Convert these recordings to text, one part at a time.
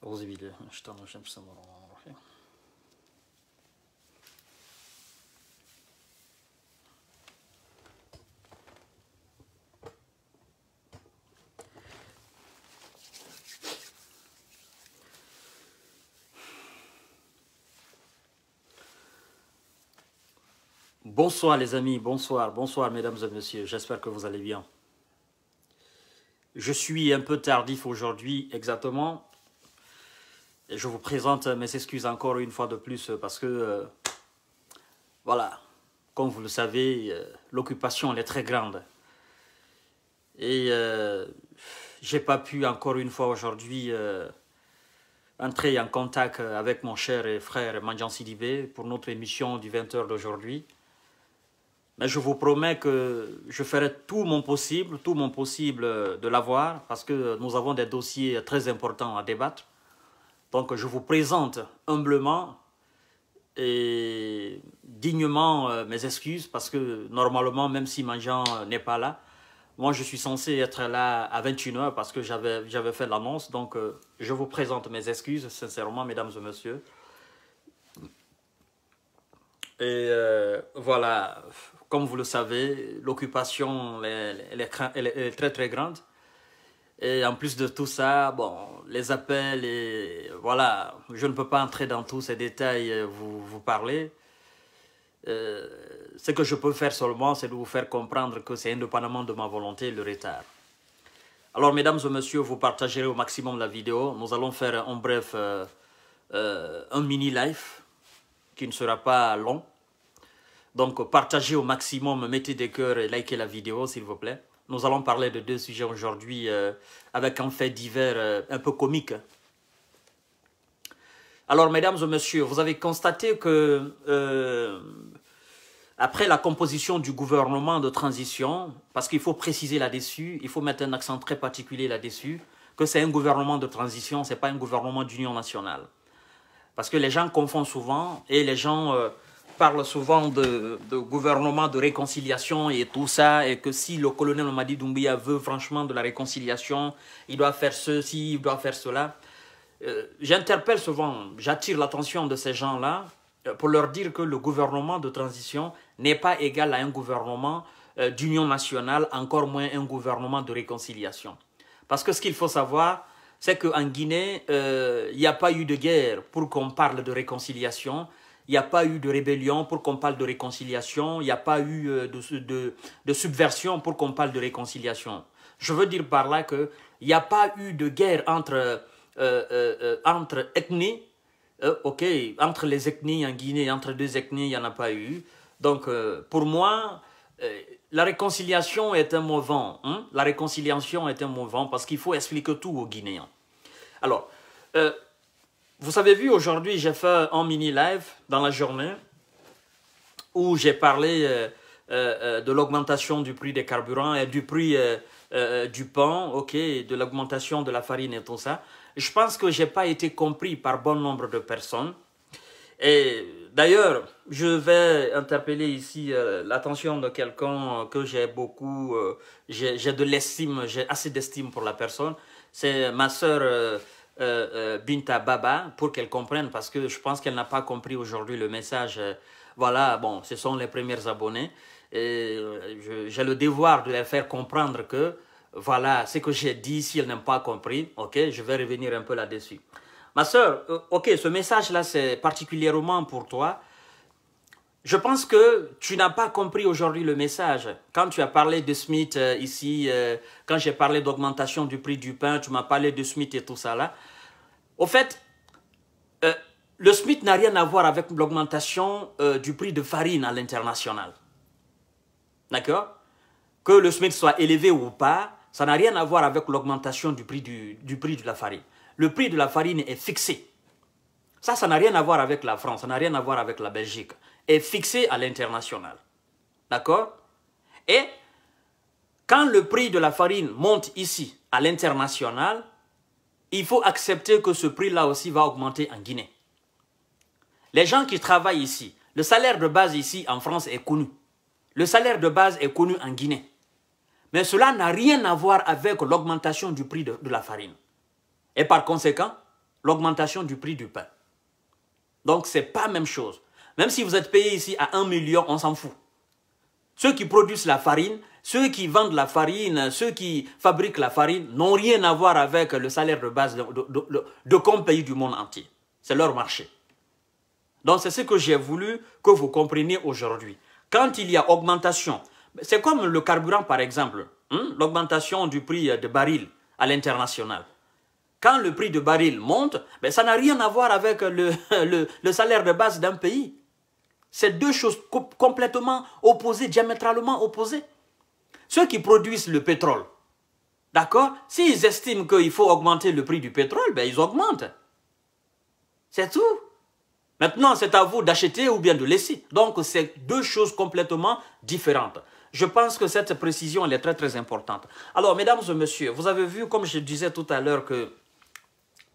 أعوذ بالله من الشيطان الرجيم بسم الله الرحمن الرحيم. Bonsoir les amis, bonsoir, bonsoir mesdames et messieurs, j'espère que vous allez bien. Je suis un peu tardif aujourd'hui exactement et je vous présente mes excuses encore une fois de plus parce que, voilà, comme vous le savez, l'occupation elle est très grande. Et j'ai pas pu encore une fois aujourd'hui entrer en contact avec mon cher frère Mandian Sidibé pour notre émission du 20h d'aujourd'hui. Mais je vous promets que je ferai tout mon possible de l'avoir parce que nous avons des dossiers très importants à débattre. Donc je vous présente humblement et dignement mes excuses parce que normalement, même si Mandian n'est pas là, moi je suis censé être là à 21h parce que j'avais fait l'annonce. Donc je vous présente mes excuses sincèrement, mesdames et messieurs. Et voilà, comme vous le savez, l'occupation elle est très très grande. Et en plus de tout ça, bon, les appels et voilà, je ne peux pas entrer dans tous ces détails, vous parler. Ce que je peux faire seulement, c'est de vous faire comprendre que c'est indépendamment de ma volonté le retard. Alors, mesdames et messieurs, vous partagerez au maximum la vidéo. Nous allons faire en bref un mini live qui ne sera pas long. Donc, partagez au maximum, mettez des cœurs et likez la vidéo, s'il vous plaît. Nous allons parler de deux sujets aujourd'hui avec un fait divers un peu comique. Alors, mesdames et messieurs, vous avez constaté que après la composition du gouvernement de transition, parce qu'il faut préciser là-dessus, il faut mettre un accent très particulier là-dessus, que c'est un gouvernement de transition, ce n'est pas un gouvernement d'union nationale. Parce que les gens confondent souvent et les gens parlent souvent de gouvernement de réconciliation et tout ça, et que si le colonel Mamadi Doumbouya veut franchement de la réconciliation, il doit faire ceci, il doit faire cela. J'interpelle souvent, j'attire l'attention de ces gens-là pour leur dire que le gouvernement de transition n'est pas égal à un gouvernement d'union nationale, encore moins un gouvernement de réconciliation. Parce que ce qu'il faut savoir, c'est qu'en Guinée, il n'y a pas eu de guerre pour qu'on parle de réconciliation, il n'y a pas eu de rébellion pour qu'on parle de réconciliation, il n'y a pas eu de subversion pour qu'on parle de réconciliation. Je veux dire par là qu'il n'y a pas eu de guerre entre ethnies, entre les ethnies en Guinée, entre deux ethnies, il n'y en a pas eu. Donc, pour moi, la réconciliation est un mot vent. La réconciliation est un mot vent parce qu'il faut expliquer tout aux Guinéens. Alors, vous avez vu aujourd'hui, j'ai fait un mini live dans la journée où j'ai parlé de l'augmentation du prix des carburants et du prix du pain, de l'augmentation de la farine et tout ça. Je pense que je n'ai pas été compris par bon nombre de personnes. Et d'ailleurs, je vais interpeller ici l'attention de quelqu'un que j'ai beaucoup, j'ai de l'estime, j'ai assez d'estime pour la personne. C'est ma sœur Binta Baba, pour qu'elle comprenne, parce que je pense qu'elle n'a pas compris aujourd'hui le message. Voilà, bon, ce sont les premiers abonnés. Et j'ai le devoir de leur faire comprendre que, voilà, ce que j'ai dit, si elle n'a pas compris, je vais revenir un peu là-dessus. Ma sœur, ce message-là, c'est particulièrement pour toi. Je pense que tu n'as pas compris aujourd'hui le message. Quand tu as parlé de Smith ici, quand j'ai parlé d'augmentation du prix du pain, tu m'as parlé de Smith et tout ça là. Au fait, le Smith n'a rien à voir avec l'augmentation du prix de farine à l'international. D'accord? Que le Smith soit élevé ou pas, ça n'a rien à voir avec l'augmentation du prix de la farine. Le prix de la farine est fixé. Ça n'a rien à voir avec la France, ça n'a rien à voir avec la Belgique. Est fixé à l'international. D'accord? Et quand le prix de la farine monte ici, à l'international, il faut accepter que ce prix-là aussi va augmenter en Guinée. Les gens qui travaillent ici, le salaire de base ici en France est connu. Le salaire de base est connu en Guinée. Mais cela n'a rien à voir avec l'augmentation du prix de la farine. Et par conséquent, l'augmentation du prix du pain. Donc, ce n'est pas la même chose. Même si vous êtes payé ici à 1 million, on s'en fout. Ceux qui produisent la farine, ceux qui vendent la farine, ceux qui fabriquent la farine n'ont rien à voir avec le salaire de base de comme pays du monde entier. C'est leur marché. Donc, c'est ce que j'ai voulu que vous compreniez aujourd'hui. Quand il y a augmentation, c'est comme le carburant par exemple, l'augmentation du prix de baril à l'international. Quand le prix de baril monte, ça n'a rien à voir avec le salaire de base d'un pays. C'est deux choses complètement opposées, diamétralement opposées. Ceux qui produisent le pétrole, d'accord, s'ils estiment qu'il faut augmenter le prix du pétrole, ils augmentent. C'est tout. Maintenant, c'est à vous d'acheter ou bien de laisser. Donc, c'est deux choses complètement différentes. Je pense que cette précision, elle est très, très importante. Alors, mesdames et messieurs, vous avez vu, comme je disais tout à l'heure, que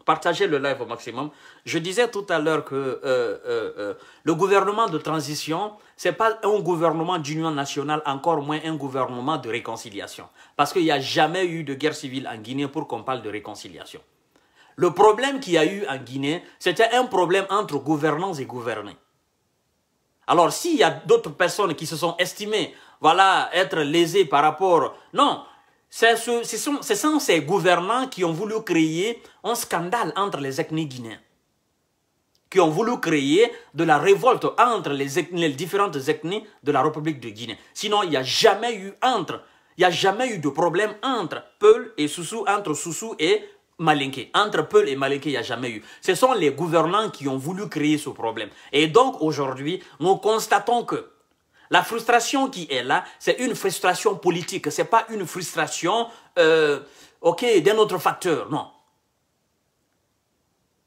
partagez le live au maximum. Je disais tout à l'heure que le gouvernement de transition, ce n'est pas un gouvernement d'union nationale, encore moins un gouvernement de réconciliation. Parce qu'il n'y a jamais eu de guerre civile en Guinée pour qu'on parle de réconciliation. Le problème qu'il y a eu en Guinée, c'était un problème entre gouvernants et gouvernés. Alors, s'il y a d'autres personnes qui se sont estimées, voilà, être lésées par rapport... Non, ce sont ces gouvernants qui ont voulu créer un scandale entre les ethnies guinéens. Qui ont voulu créer de la révolte entre les différentes ethnies de la République de Guinée. Sinon, il n'y a jamais eu de problème entre Peul et Soussou, entre Soussou et Malinké. Entre Peul et Malinké, il n'y a jamais eu. Ce sont les gouvernants qui ont voulu créer ce problème. Et donc, aujourd'hui, nous constatons que la frustration qui est là, c'est une frustration politique. Ce n'est pas une frustration d'un autre facteur, non.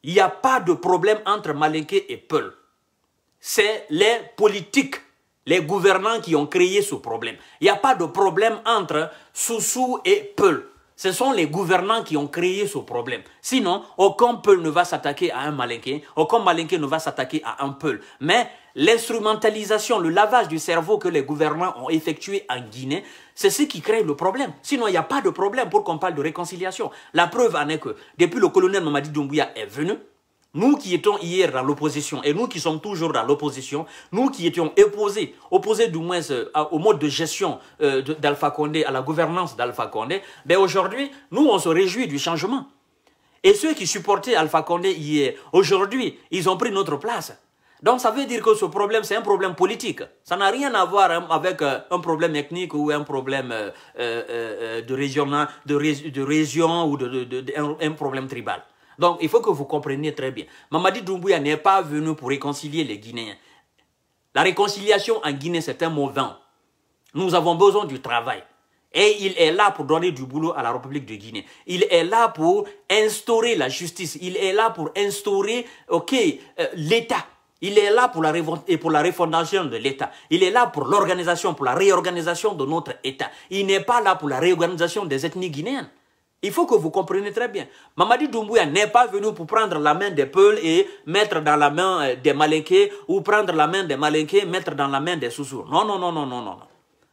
Il n'y a pas de problème entre Malinké et Peul. C'est les politiques, les gouvernants qui ont créé ce problème. Il n'y a pas de problème entre Soussou et Peul. Ce sont les gouvernants qui ont créé ce problème. Sinon, aucun Peul ne va s'attaquer à un Malinké, aucun Malinké ne va s'attaquer à un Peul. Mais l'instrumentalisation, le lavage du cerveau que les gouvernants ont effectué en Guinée, c'est ce qui crée le problème. Sinon, il n'y a pas de problème pour qu'on parle de réconciliation. La preuve en est que, depuis le colonel Mamadi Doumbouya est venu, nous qui étions hier dans l'opposition et nous qui sommes toujours dans l'opposition, nous qui étions opposés du moins au mode de gestion d'Alpha Condé, à la gouvernance d'Alpha Condé, aujourd'hui, nous on se réjouit du changement. Et ceux qui supportaient Alpha Condé hier, aujourd'hui, ils ont pris notre place. Donc ça veut dire que ce problème, c'est un problème politique. Ça n'a rien à voir avec un problème ethnique ou un problème de région ou un problème tribal. Donc, il faut que vous compreniez très bien. Mamadi Doumbouya n'est pas venu pour réconcilier les Guinéens. La réconciliation en Guinée, c'est un mot vain. Nous avons besoin du travail. Et il est là pour donner du boulot à la République de Guinée. Il est là pour instaurer la justice. Il est là pour instaurer l'État. Il est là pour la refondation de l'État. Il est là pour l'organisation, pour la réorganisation de notre État. Il n'est pas là pour la réorganisation des ethnies guinéennes. Il faut que vous compreniez très bien. Mamadi Doumbouya n'est pas venu pour prendre la main des Peuls et mettre dans la main des Malinké ou prendre la main des Malinké et mettre dans la main des Soussou. Non, non, non, non, non, non.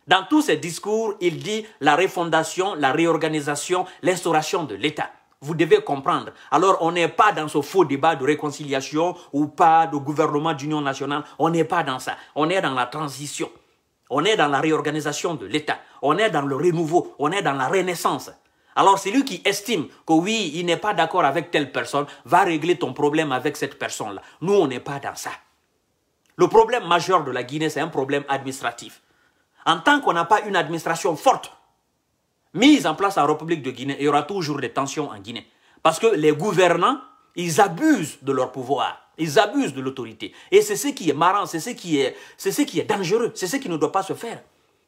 Dans tous ses discours, il dit la refondation, la réorganisation, l'instauration de l'État. Vous devez comprendre. Alors, on n'est pas dans ce faux débat de réconciliation ou pas de gouvernement d'union nationale. On n'est pas dans ça. On est dans la transition. On est dans la réorganisation de l'État. On est dans le renouveau. On est dans la renaissance. Alors, celui qui estime que oui, il n'est pas d'accord avec telle personne, va régler ton problème avec cette personne-là. Nous, on n'est pas dans ça. Le problème majeur de la Guinée, c'est un problème administratif. En tant qu'on n'a pas une administration forte, mise en place en République de Guinée, il y aura toujours des tensions en Guinée. Parce que les gouvernants, ils abusent de leur pouvoir. Ils abusent de l'autorité. Et c'est ce qui est marrant, c'est ce qui est dangereux, c'est ce qui ne doit pas se faire.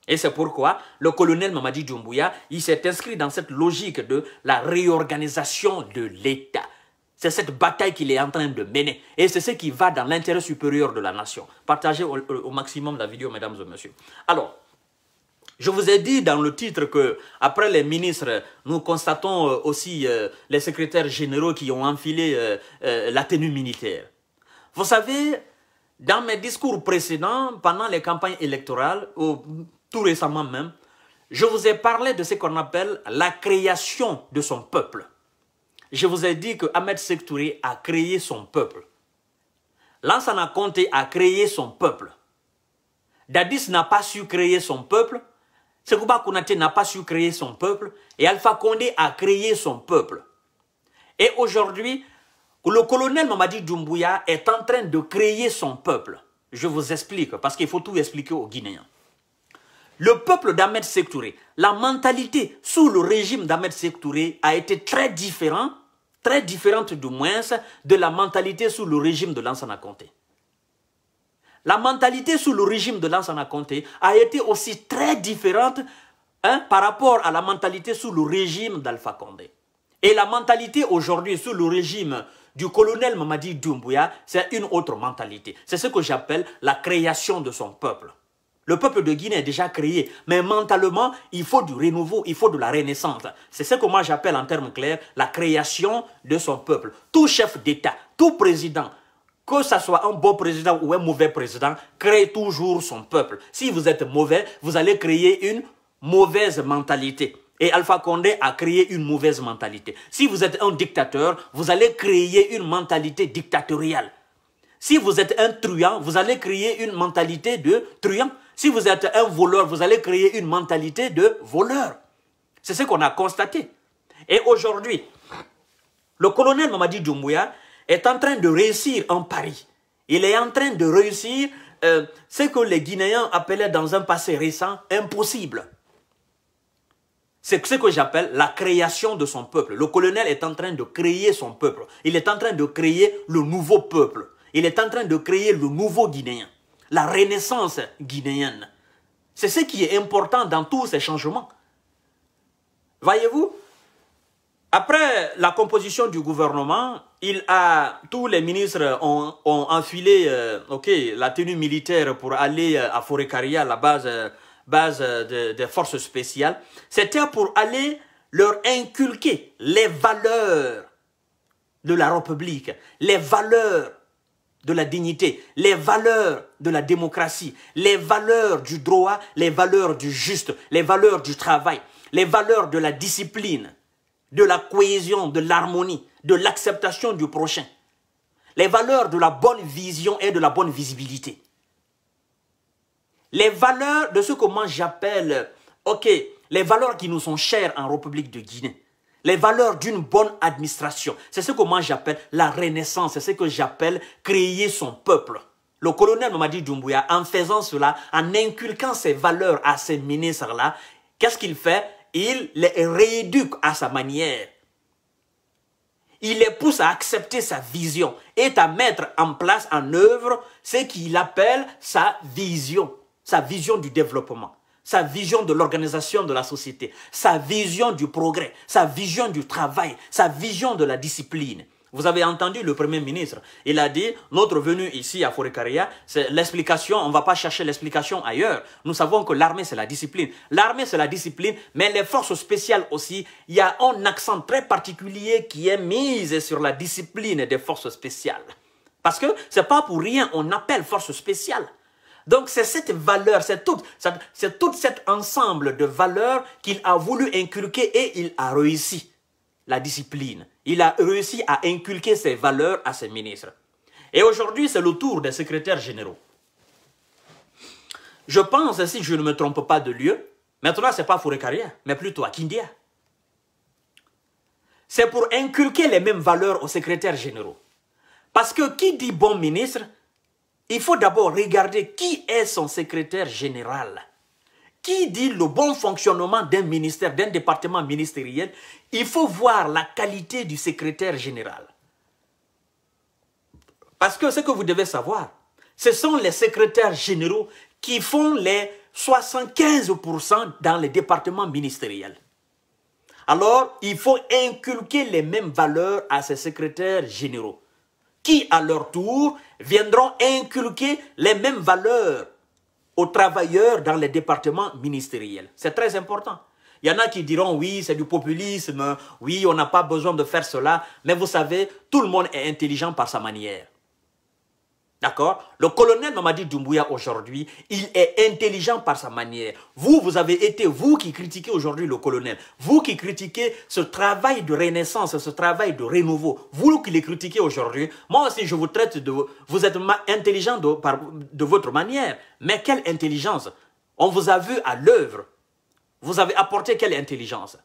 Et c'est pourquoi le colonel Mamadi Doumbouya, il s'est inscrit dans cette logique de la réorganisation de l'État. C'est cette bataille qu'il est en train de mener. Et c'est ce qui va dans l'intérêt supérieur de la nation. Partagez au maximum la vidéo, mesdames et messieurs. Alors, je vous ai dit dans le titre que après les ministres, nous constatons aussi les secrétaires généraux qui ont enfilé la tenue militaire. Vous savez, dans mes discours précédents, pendant les campagnes électorales, tout récemment même, je vous ai parlé de ce qu'on appelle la création de son peuple. je vous ai dit que Ahmed Sékou Touré a créé son peuple. Lansana Conté a créé son peuple. Dadis n'a pas su créer son peuple. Sekouba Konaté n'a pas su créer son peuple. Et Alpha Condé a créé son peuple. Et aujourd'hui, le colonel Mamadi Doumbouya est en train de créer son peuple. Je vous explique, parce qu'il faut tout expliquer aux Guinéens. Le peuple d'Ahmed Sékou Touré, la mentalité sous le régime d'Ahmed Sékou Touré a été très différente du moins de la mentalité sous le régime de Lansana Conté. La mentalité sous le régime de Lansana Conté a été aussi très différente par rapport à la mentalité sous le régime d'Alpha Condé. Et la mentalité aujourd'hui sous le régime du colonel Mamadi Doumbouya, c'est une autre mentalité. C'est ce que j'appelle la création de son peuple. Le peuple de Guinée est déjà créé, mais mentalement, il faut du renouveau, il faut de la renaissance. C'est ce que moi j'appelle en termes clairs la création de son peuple. Tout chef d'État, tout président, que ce soit un bon président ou un mauvais président, crée toujours son peuple. Si vous êtes mauvais, vous allez créer une mauvaise mentalité. Et Alpha Condé a créé une mauvaise mentalité. Si vous êtes un dictateur, vous allez créer une mentalité dictatoriale. Si vous êtes un truand, vous allez créer une mentalité de truand. Si vous êtes un voleur, vous allez créer une mentalité de voleur. C'est ce qu'on a constaté. Et aujourd'hui, le colonel Mamadi Doumbouya est en train de réussir un pari. Il est en train de réussir ce que les Guinéens appelaient dans un passé récent impossible. C'est ce que j'appelle la création de son peuple. Le colonel est en train de créer son peuple. Il est en train de créer le nouveau peuple. Il est en train de créer le nouveau Guinéen. La renaissance guinéenne. C'est ce qui est important dans tous ces changements. Voyez-vous, après la composition du gouvernement, tous les ministres ont enfilé la tenue militaire pour aller à Forêt-Karia, la base des forces spéciales. C'était pour aller leur inculquer les valeurs de la République, les valeurs de la dignité, les valeurs de la démocratie, les valeurs du droit, les valeurs du juste, les valeurs du travail, les valeurs de la discipline, de la cohésion, de l'harmonie, de l'acceptation du prochain, les valeurs de la bonne vision et de la bonne visibilité. Les valeurs de ce que moi j'appelle, les valeurs qui nous sont chères en République de Guinée. Les valeurs d'une bonne administration. C'est ce que moi j'appelle la renaissance. C'est ce que j'appelle créer son peuple. Le colonel Mamadi Doumbouya, en faisant cela, en inculquant ces valeurs à ces ministres-là, qu'est-ce qu'il fait? Il les rééduque à sa manière. Il les pousse à accepter sa vision et à mettre en place, en œuvre, ce qu'il appelle sa vision du développement. Sa vision de l'organisation de la société, sa vision du progrès, sa vision du travail, sa vision de la discipline. Vous avez entendu le Premier ministre, il a dit, notre venue ici à Forêt-Karia, c'est l'explication, on ne va pas chercher l'explication ailleurs. Nous savons que l'armée c'est la discipline. L'armée c'est la discipline, mais les forces spéciales aussi, il y a un accent très particulier qui est mis sur la discipline des forces spéciales. Parce que ce n'est pas pour rien, on appelle force spéciale. Donc c'est cette valeur, c'est tout cet ensemble de valeurs qu'il a voulu inculquer et il a réussi. La discipline. Il a réussi à inculquer ces valeurs à ses ministres. Et aujourd'hui, c'est le tour des secrétaires généraux. Je pense, si je ne me trompe pas de lieu, maintenant ce n'est pas Forêt-Karia, mais plutôt à Kindia. C'est pour inculquer les mêmes valeurs aux secrétaires généraux. Parce que qui dit bon ministre, il faut d'abord regarder qui est son secrétaire général. Qui dit le bon fonctionnement d'un ministère, d'un département ministériel, il faut voir la qualité du secrétaire général. Parce que ce que vous devez savoir, ce sont les secrétaires généraux qui font les 75% dans les départements ministériels. Alors, il faut inculquer les mêmes valeurs à ces secrétaires généraux, qui, à leur tour, viendront inculquer les mêmes valeurs aux travailleurs dans les départements ministériels. C'est très important. Il y en a qui diront, oui, c'est du populisme, oui, on n'a pas besoin de faire cela, mais vous savez, tout le monde est intelligent par sa manière. D'accord? Le colonel Mamadi Doumbouya aujourd'hui, il est intelligent par sa manière. Vous avez été, vous qui critiquez aujourd'hui le colonel, vous qui critiquez ce travail de renaissance, ce travail de renouveau, vous qui les critiquez aujourd'hui, moi aussi je vous traite de... Vous êtes intelligent de votre manière. Mais quelle intelligence? On vous a vu à l'œuvre. Vous avez apporté quelle intelligence?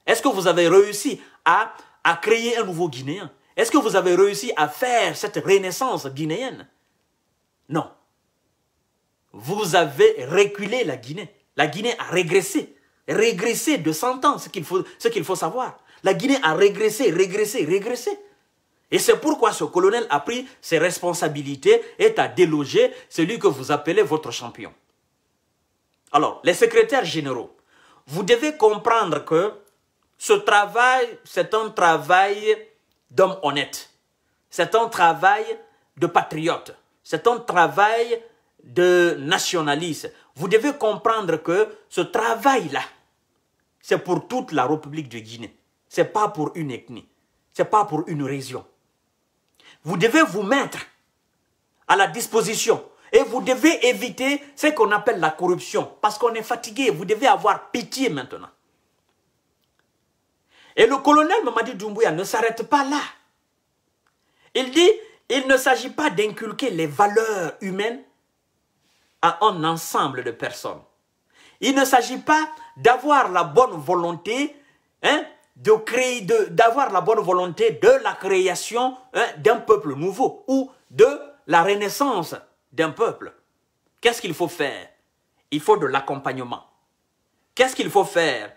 Est-ce que vous avez réussi à créer un nouveau Guinéen? Est-ce que vous avez réussi à faire cette renaissance guinéenne? Non. Vous avez reculé la Guinée. La Guinée a régressé. Régressé de 100 ans, ce qu'il faut savoir. La Guinée a régressé. Et c'est pourquoi ce colonel a pris ses responsabilités et a délogé celui que vous appelez votre champion. Alors, les secrétaires généraux, vous devez comprendre que ce travail, c'est un travail d'homme honnête. C'est un travail de patriote. C'est un travail de nationaliste. Vous devez comprendre que ce travail-là, c'est pour toute la République de Guinée. Ce n'est pas pour une ethnie. Ce n'est pas pour une région. Vous devez vous mettre à la disposition et vous devez éviter ce qu'on appelle la corruption parce qu'on est fatigué. Vous devez avoir pitié maintenant. Et le colonel Mamadi Doumbouya ne s'arrête pas là. Il dit, il ne s'agit pas d'inculquer les valeurs humaines à un ensemble de personnes. Il ne s'agit pas d'avoir la bonne volonté, d'avoir la bonne volonté de la création d'un peuple nouveau ou de la renaissance d'un peuple. Qu'est-ce qu'il faut faire? Il faut de l'accompagnement. Qu'est-ce qu'il faut faire?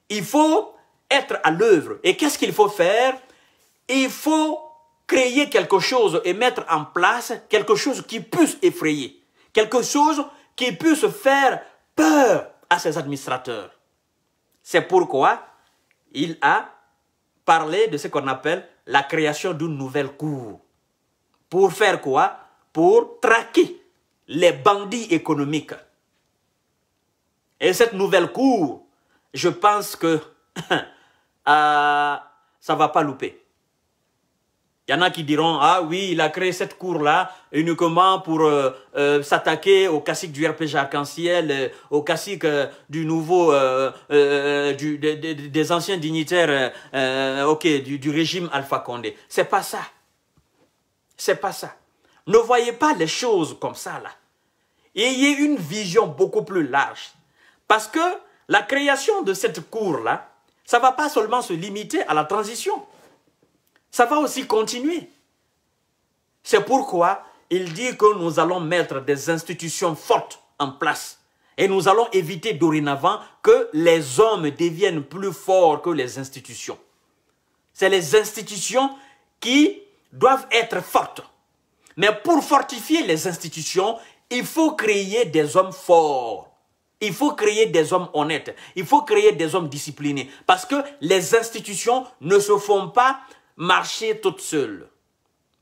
Il faut être à l'œuvre. Et qu'est-ce qu'il faut faire? Il faut créer quelque chose et mettre en place quelque chose qui puisse effrayer. Quelque chose qui puisse faire peur à ses administrateurs. C'est pourquoi il a parlé de ce qu'on appelle la création d'une nouvelle cour. Pour faire quoi? Pour traquer les bandits économiques. Et cette nouvelle cour, je pense que ça ne va pas louper. Il y en a qui diront, ah oui, il a créé cette cour-là uniquement pour s'attaquer aux caciques du RPG Arc-en-Ciel, aux caciques du nouveau, des anciens dignitaires du régime Alpha Condé. C'est pas ça. C'est pas ça. Ne voyez pas les choses comme ça, là. Ayez une vision beaucoup plus large. Parce que la création de cette cour-là, ça ne va pas seulement se limiter à la transition. Ça va aussi continuer. C'est pourquoi il dit que nous allons mettre des institutions fortes en place. Et nous allons éviter dorénavant que les hommes deviennent plus forts que les institutions. C'est les institutions qui doivent être fortes. Mais pour fortifier les institutions, il faut créer des hommes forts. Il faut créer des hommes honnêtes. Il faut créer des hommes disciplinés. Parce que les institutions ne se font pas marcher toutes seules.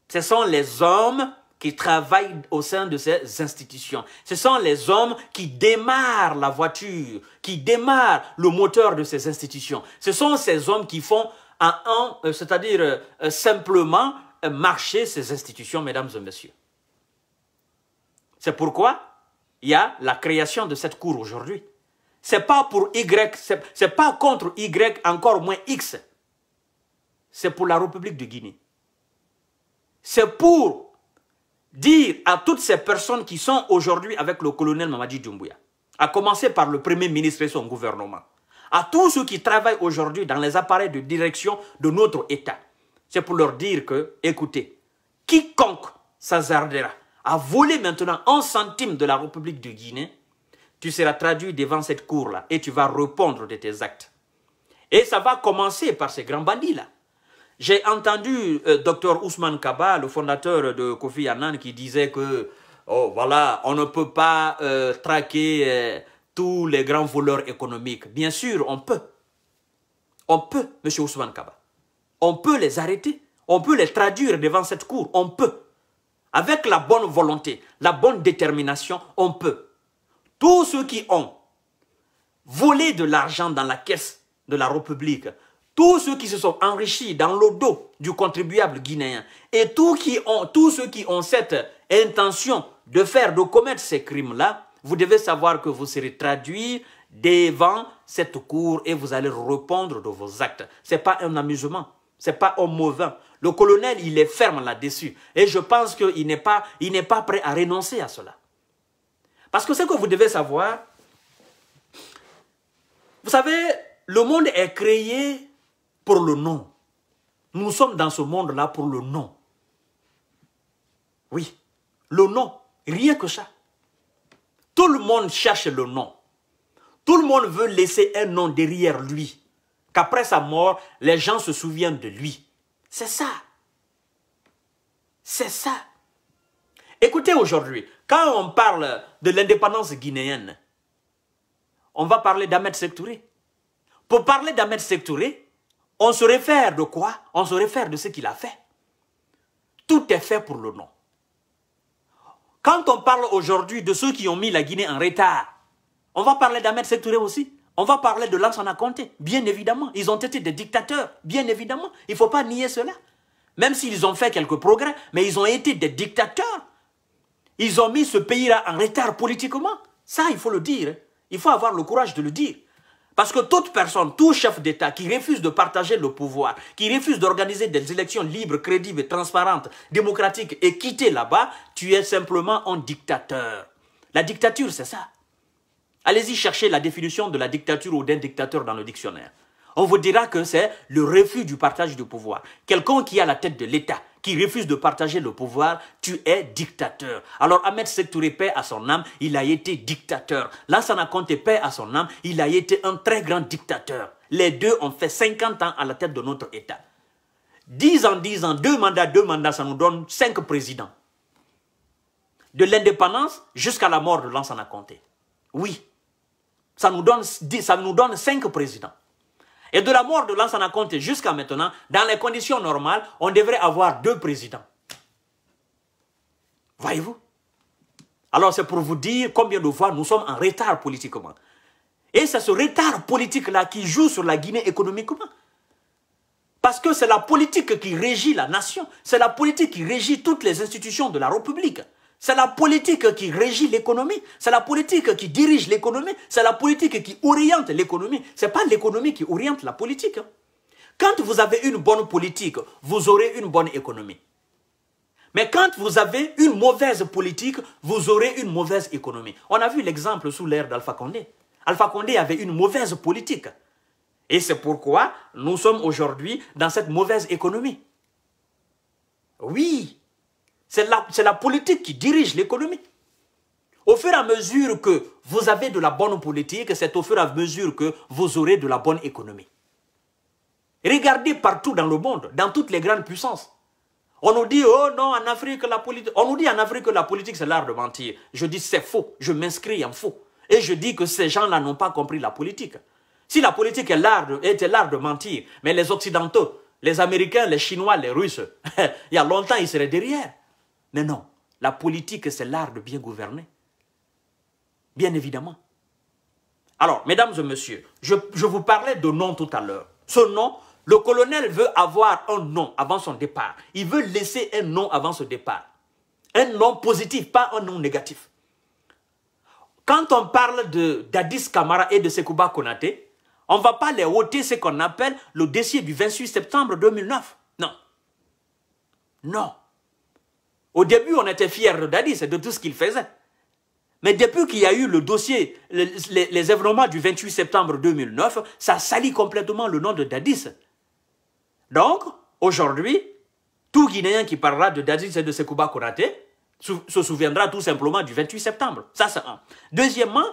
Ce sont les hommes qui travaillent au sein de ces institutions. Ce sont les hommes qui démarrent la voiture, qui démarrent le moteur de ces institutions. Ce sont ces hommes qui font c'est-à-dire simplement marcher ces institutions, mesdames et messieurs. C'est pourquoi il y a la création de cette cour aujourd'hui. C'est pas pour Y, c'est pas contre Y, encore moins X. C'est pour la République de Guinée. C'est pour dire à toutes ces personnes qui sont aujourd'hui avec le colonel Mamadi Doumbouya, à commencer par le Premier ministre et son gouvernement, à tous ceux qui travaillent aujourd'hui dans les appareils de direction de notre État, c'est pour leur dire que, écoutez, quiconque s'hasardera à voler maintenant 1 centime de la République de Guinée, tu seras traduit devant cette cour-là et tu vas répondre de tes actes. Et ça va commencer par ces grands bandits-là. J'ai entendu Dr Ousmane Kaba, le fondateur de Kofi Annan, qui disait que, oh voilà, on ne peut pas traquer tous les grands voleurs économiques. Bien sûr, on peut. On peut, M. Ousmane Kaba. On peut les arrêter. On peut les traduire devant cette cour. On peut. Avec la bonne volonté, la bonne détermination, on peut. Tous ceux qui ont volé de l'argent dans la caisse de la République, tous ceux qui se sont enrichis dans le dos du contribuable guinéen et tous ceux qui ont cette intention de commettre ces crimes-là, vous devez savoir que vous serez traduit devant cette cour et vous allez répondre de vos actes. Ce n'est pas un amusement, ce n'est pas un mauvais. Le colonel, il est ferme là-dessus. Et je pense qu'il n'est pas prêt à renoncer à cela. Parce que ce que vous devez savoir, vous savez, le monde est créé pour le nom. Nous sommes dans ce monde-là pour le nom. Oui, le nom, rien que ça. Tout le monde cherche le nom. Tout le monde veut laisser un nom derrière lui. Qu'après sa mort, les gens se souviennent de lui. C'est ça. C'est ça. Écoutez aujourd'hui, quand on parle de l'indépendance guinéenne, on va parler d'Ahmed Sékou Touré. Pour parler d'Ahmed Sékou Touré, on se réfère de quoi? On se réfère de ce qu'il a fait. Tout est fait pour le nom. Quand on parle aujourd'hui de ceux qui ont mis la Guinée en retard, on va parler d'Ahmed Sékou Touré aussi. On va parler de Lansana Conté, bien évidemment. Ils ont été des dictateurs, bien évidemment. Il ne faut pas nier cela. Même s'ils ont fait quelques progrès, mais ils ont été des dictateurs. Ils ont mis ce pays-là en retard politiquement. Ça, il faut le dire. Il faut avoir le courage de le dire. Parce que toute personne, tout chef d'État qui refuse de partager le pouvoir, qui refuse d'organiser des élections libres, crédibles, transparentes, démocratiques et quitter là-bas, tu es simplement un dictateur. La dictature, c'est ça. Allez-y chercher la définition de la dictature ou d'un dictateur dans le dictionnaire. On vous dira que c'est le refus du partage du pouvoir. Quelqu'un qui est à la tête de l'État, qui refuse de partager le pouvoir, tu es dictateur. Alors Ahmed Sékou Touré, paix à son âme, il a été dictateur. Lansana Conté, paix à son âme, il a été un très grand dictateur. Les deux ont fait 50 ans à la tête de notre État. 10 ans, 2 mandats, ça nous donne 5 présidents. De l'indépendance jusqu'à la mort de Lansana Conté. Oui. Ça nous donne 5 présidents. Et de la mort de Lansana Conté jusqu'à maintenant, dans les conditions normales, on devrait avoir 2 présidents. Voyez-vous? Alors c'est pour vous dire combien de fois nous sommes en retard politiquement. Et c'est ce retard politique-là qui joue sur la Guinée économiquement. Parce que c'est la politique qui régit la nation. C'est la politique qui régit toutes les institutions de la République. C'est la politique qui régit l'économie. C'est la politique qui dirige l'économie. C'est la politique qui oriente l'économie. Ce n'est pas l'économie qui oriente la politique. Quand vous avez une bonne politique, vous aurez une bonne économie. Mais quand vous avez une mauvaise politique, vous aurez une mauvaise économie. On a vu l'exemple sous l'ère d'Alpha Condé. Alpha Condé avait une mauvaise politique. Et c'est pourquoi nous sommes aujourd'hui dans cette mauvaise économie. Oui. C'est la politique qui dirige l'économie. Au fur et à mesure que vous avez de la bonne politique, c'est au fur et à mesure que vous aurez de la bonne économie. Regardez partout dans le monde, dans toutes les grandes puissances. On nous dit, oh non, en Afrique, la politique... On nous dit en Afrique que la politique, c'est l'art de mentir. Je dis, c'est faux. Je m'inscris en faux. Et je dis que ces gens-là n'ont pas compris la politique. Si la politique était l'art de mentir, mais les Occidentaux, les Américains, les Chinois, les Russes, il y a longtemps, ils seraient derrière. Mais non, la politique, c'est l'art de bien gouverner. Bien évidemment. Alors, mesdames et messieurs, je vous parlais de nom tout à l'heure. Ce nom, le colonel veut avoir un nom avant son départ. Il veut laisser un nom avant son départ. Un nom positif, pas un nom négatif. Quand on parle de Dadis Camara et de Sekouba Konaté, on ne va pas les ôter ce qu'on appelle le dossier du 28 septembre 2009. Non. Non. Au début, on était fiers de Dadis et de tout ce qu'il faisait. Mais depuis qu'il y a eu le dossier, les événements du 28 septembre 2009, ça salit complètement le nom de Dadis. Donc, aujourd'hui, tout Guinéen qui parlera de Dadis et de Sekouba Konaté se souviendra tout simplement du 28 septembre. Ça, c'est un. Deuxièmement,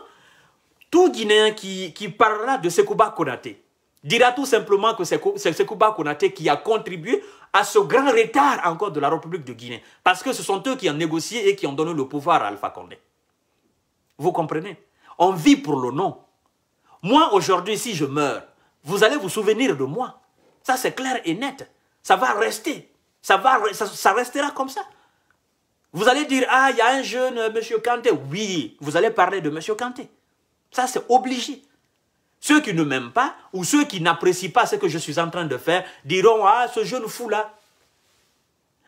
tout Guinéen qui parlera de Sekouba Konaté dira tout simplement que c'est Sekouba Konaté qui a contribué à ce grand retard encore de la République de Guinée. Parce que ce sont eux qui ont négocié et qui ont donné le pouvoir à Alpha Condé. Vous comprenez? On vit pour le nom. Moi, aujourd'hui, si je meurs, vous allez vous souvenir de moi. Ça, c'est clair et net. Ça va rester. Ça restera comme ça. Vous allez dire, ah, il y a un jeune, M. Kanté. Oui, vous allez parler de M. Kanté. Ça, c'est obligé. Ceux qui ne m'aiment pas ou ceux qui n'apprécient pas ce que je suis en train de faire diront, ah, ce jeune fou-là.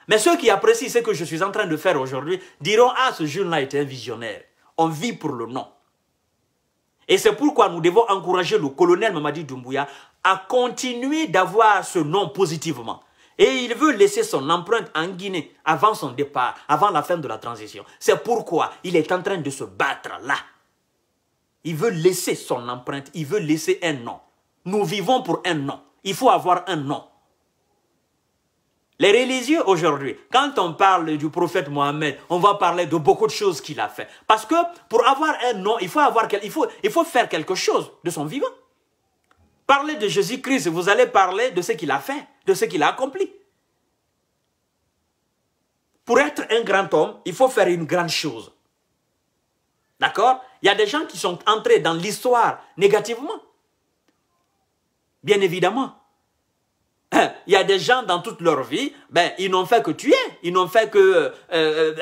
Mais ceux qui apprécient ce que je suis en train de faire aujourd'hui diront, ah, ce jeune-là était un visionnaire. On vit pour le nom. Et c'est pourquoi nous devons encourager le colonel Mamadi Doumbouya à continuer d'avoir ce nom positivement. Et il veut laisser son empreinte en Guinée avant son départ, avant la fin de la transition. C'est pourquoi il est en train de se battre là. Il veut laisser son empreinte, il veut laisser un nom. Nous vivons pour un nom. Il faut avoir un nom. Les religieux aujourd'hui, quand on parle du prophète Mohammed, on va parler de beaucoup de choses qu'il a fait. Parce que pour avoir un nom, il faut faire quelque chose de son vivant. Parler de Jésus-Christ, vous allez parler de ce qu'il a fait, de ce qu'il a accompli. Pour être un grand homme, il faut faire une grande chose. D'accord? Il y a des gens qui sont entrés dans l'histoire négativement. Bien évidemment. Il y a des gens dans toute leur vie, ben, ils n'ont fait que tuer, ils n'ont fait que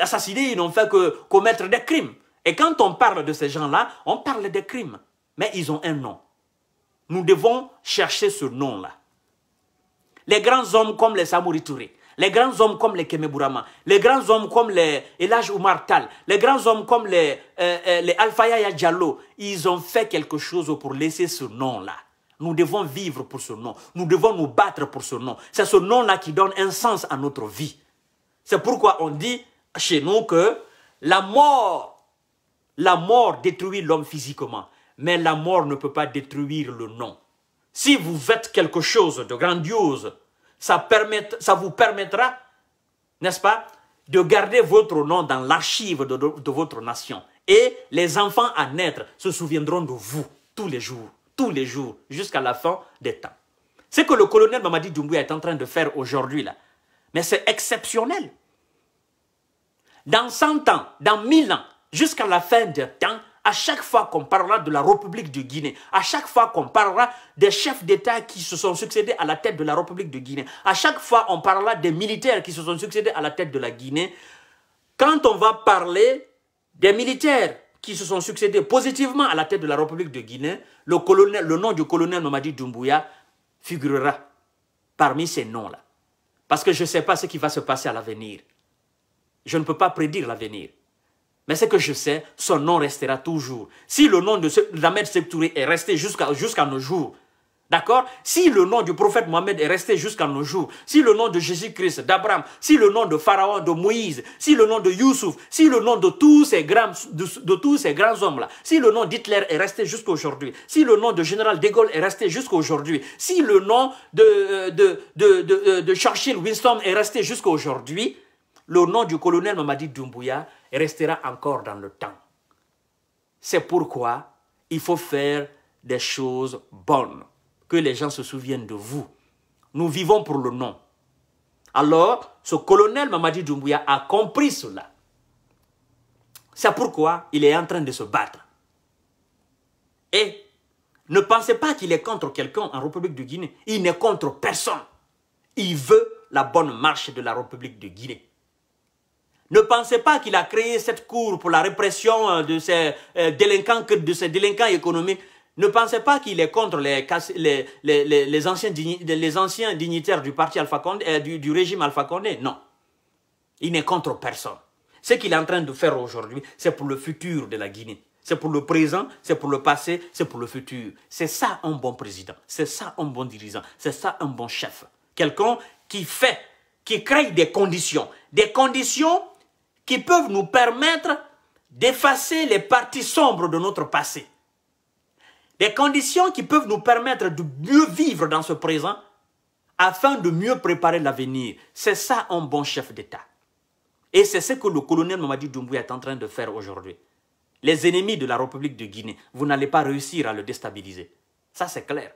assassiner, ils n'ont fait que commettre des crimes. Et quand on parle de ces gens-là, on parle des crimes. Mais ils ont un nom. Nous devons chercher ce nom-là. Les grands hommes comme les Samori Touré, les grands hommes comme les Keme Bourama, les grands hommes comme les Elhaj Oumar Tall, les grands hommes comme les Alpha Yaya Diallo, ils ont fait quelque chose pour laisser ce nom-là. Nous devons vivre pour ce nom. Nous devons nous battre pour ce nom. C'est ce nom-là qui donne un sens à notre vie. C'est pourquoi on dit chez nous que la mort détruit l'homme physiquement. Mais la mort ne peut pas détruire le nom. Si vous faites quelque chose de grandiose, ça vous permettra, n'est-ce pas, de garder votre nom dans l'archive de votre nation. Et les enfants à naître se souviendront de vous tous les jours, jusqu'à la fin des temps. Ce que le colonel Mamadi Doumbouya est en train de faire aujourd'hui, là, mais c'est exceptionnel. Dans 100 ans, dans 1000 ans, jusqu'à la fin des temps, à chaque fois qu'on parlera de la République de Guinée, à chaque fois qu'on parlera des chefs d'État qui se sont succédés à la tête de la République de Guinée, à chaque fois on parlera des militaires qui se sont succédés à la tête de la Guinée, quand on va parler des militaires qui se sont succédés positivement à la tête de la République de Guinée, le nom du colonel Mamadi Doumbouya figurera parmi ces noms-là. Parce que je ne sais pas ce qui va se passer à l'avenir. Je ne peux pas prédire l'avenir. Mais ce que je sais, son nom restera toujours. Si le nom de Ahmed Sékou Touré est resté jusqu'à nos jours, d'accord? Si le nom du prophète Mohammed est resté jusqu'à nos jours, si le nom de Jésus-Christ, d'Abraham, si le nom de Pharaon, de Moïse, si le nom de Youssouf, si le nom de tous ces grands hommes-là, si le nom d'Hitler est resté jusqu'à aujourd'hui, si le nom de général de Gaulle est resté jusqu'à aujourd'hui, si le nom de Churchill, Winston est resté jusqu'à aujourd'hui, le nom du colonel Mamadi Doumbouya restera encore dans le temps. C'est pourquoi il faut faire des choses bonnes, que les gens se souviennent de vous. Nous vivons pour le nom. Alors, ce colonel Mamadi Doumbouya a compris cela. C'est pourquoi il est en train de se battre. Et ne pensez pas qu'il est contre quelqu'un en République de Guinée. Il n'est contre personne. Il veut la bonne marche de la République de Guinée. Ne pensez pas qu'il a créé cette cour pour la répression de ces délinquants économiques. Ne pensez pas qu'il est contre les anciens dignitaires du parti Alpha Condé, du régime Alpha Condé. Non. Il n'est contre personne. Ce qu'il est en train de faire aujourd'hui, c'est pour le futur de la Guinée. C'est pour le présent, c'est pour le passé, c'est pour le futur. C'est ça un bon président. C'est ça un bon dirigeant. C'est ça un bon chef. Quelqu'un qui crée des conditions qui peuvent nous permettre d'effacer les parties sombres de notre passé. Des conditions qui peuvent nous permettre de mieux vivre dans ce présent afin de mieux préparer l'avenir. C'est ça un bon chef d'État. Et c'est ce que le colonel Mamadi Doumbouya est en train de faire aujourd'hui. Les ennemis de la République de Guinée, vous n'allez pas réussir à le déstabiliser. Ça, c'est clair.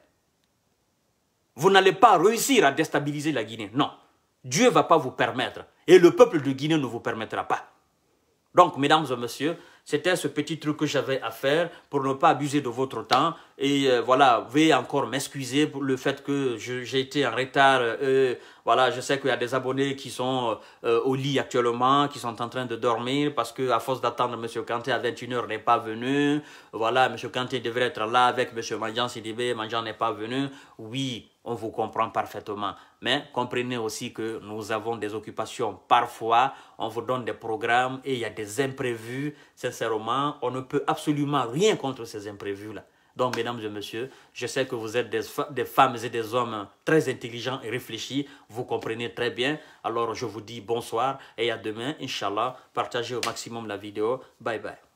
Vous n'allez pas réussir à déstabiliser la Guinée. Non. Dieu ne va pas vous permettre. Et le peuple de Guinée ne vous permettra pas. Donc, mesdames et messieurs, c'était ce petit truc que j'avais à faire pour ne pas abuser de votre temps. Et voilà, veuillez encore m'excuser pour le fait que j'ai été en retard. Voilà. Voilà, je sais qu'il y a des abonnés qui sont au lit actuellement, qui sont en train de dormir parce qu'à force d'attendre M. Kanté à 21h n'est pas venu. Voilà, M. Kanté devrait être là avec M. Mandian Sidibé, Mandian n'est pas venu. Oui, on vous comprend parfaitement. Mais comprenez aussi que nous avons des occupations. Parfois, on vous donne des programmes et il y a des imprévus. Sincèrement, on ne peut absolument rien contre ces imprévus-là. Donc, mesdames et messieurs, je sais que vous êtes des femmes et des hommes très intelligents et réfléchis. Vous comprenez très bien. Alors, je vous dis bonsoir et à demain, Inch'Allah. Partagez au maximum la vidéo. Bye bye.